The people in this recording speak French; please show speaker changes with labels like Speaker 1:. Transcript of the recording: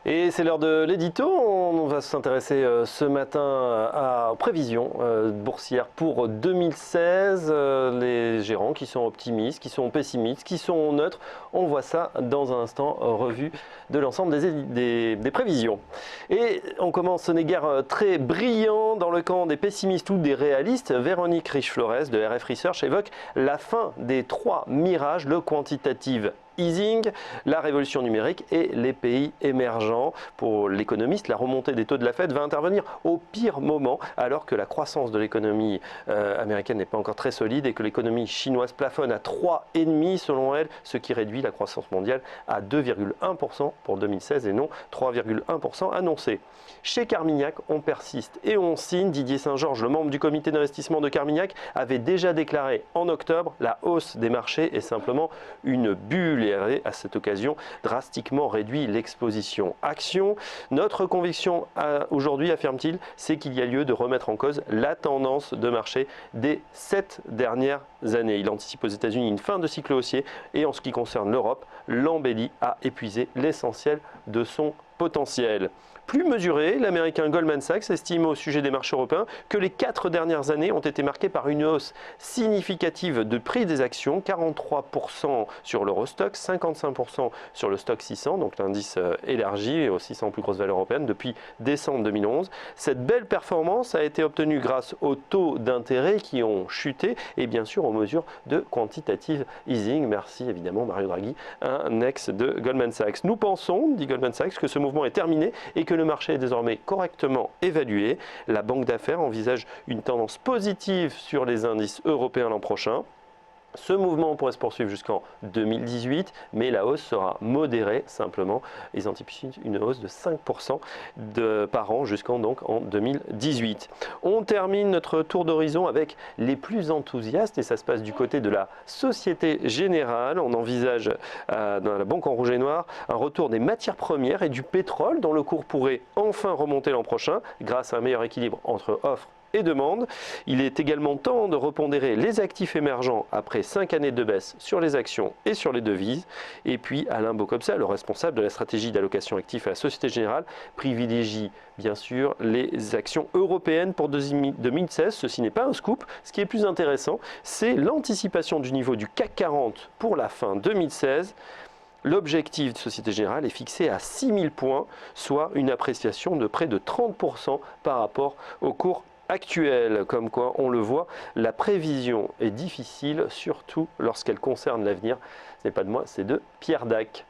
Speaker 1: Et c'est l'heure de l'édito. On va s'intéresser ce matin aux prévisions boursières pour 2016. Les gérants qui sont optimistes, qui sont pessimistes, qui sont neutres. On voit ça dans un instant, revue de l'ensemble des prévisions. Et on commence, ce n'est guère très brillant dans le camp des pessimistes ou des réalistes. Véronique Riche-Flores de RF Research évoque la fin des trois mirages, le quantitative easing, la révolution numérique et les pays émergents. Pour l'économiste, la remontée des taux de la Fed va intervenir au pire moment, alors que la croissance de l'économie américaine n'est pas encore très solide et que l'économie chinoise plafonne à 3,5% selon elle, ce qui réduit la croissance mondiale à 2,1% pour 2016 et non 3,1% annoncé. Chez Carmignac, on persiste et on signe. Didier Saint-Georges, le membre du comité d'investissement de Carmignac, avait déjà déclaré en octobre la hausse des marchés est simplement une bulle et avait à cette occasion drastiquement réduit l'exposition action. Notre conviction aujourd'hui, affirme-t-il, c'est qu'il y a lieu de remettre en cause la tendance de marché des 7 dernières années. Il anticipe aux États-Unis une fin de cycle haussier et en ce qui concerne l'Europe, l'embellie a épuisé l'essentiel de son potentiel. Plus mesuré, l'américain Goldman Sachs estime au sujet des marchés européens que les 4 dernières années ont été marquées par une hausse significative de prix des actions, 43% sur l'Eurostoxx, 55% sur le Stoxx 600, donc l'indice élargi aux 600 plus grosses valeurs européennes depuis décembre 2011. Cette belle performance a été obtenue grâce aux taux d'intérêt qui ont chuté et bien sûr aux mesures de quantitative easing. Merci évidemment Mario Draghi, un ex de Goldman Sachs. Nous pensons, dit Goldman Sachs, que ce mouvement est terminé et que le marché est désormais correctement évalué. La banque d'affaires envisage une tendance positive sur les indices européens l'an prochain. Ce mouvement pourrait se poursuivre jusqu'en 2018, mais la hausse sera modérée simplement. Ils anticipent une hausse de 5% par an jusqu'en en 2018. On termine notre tour d'horizon avec les plus enthousiastes et ça se passe du côté de la Société Générale. On envisage dans la banque en rouge et noir un retour des matières premières et du pétrole dont le cours pourrait enfin remonter l'an prochain grâce à un meilleur équilibre entre offre et demande. Il est également temps de repondérer les actifs émergents après 5 années de baisse sur les actions et sur les devises. Et puis Alain Bocobza, le responsable de la stratégie d'allocation actifs à la Société Générale, privilégie bien sûr les actions européennes pour 2016. Ceci n'est pas un scoop. Ce qui est plus intéressant, c'est l'anticipation du niveau du CAC 40 pour la fin 2016. L'objectif de Société Générale est fixé à 6000 points, soit une appréciation de près de 30% par rapport au cours actuel. Comme quoi, on le voit, la prévision est difficile, surtout lorsqu'elle concerne l'avenir. Ce n'est pas de moi, c'est de Pierre Dac.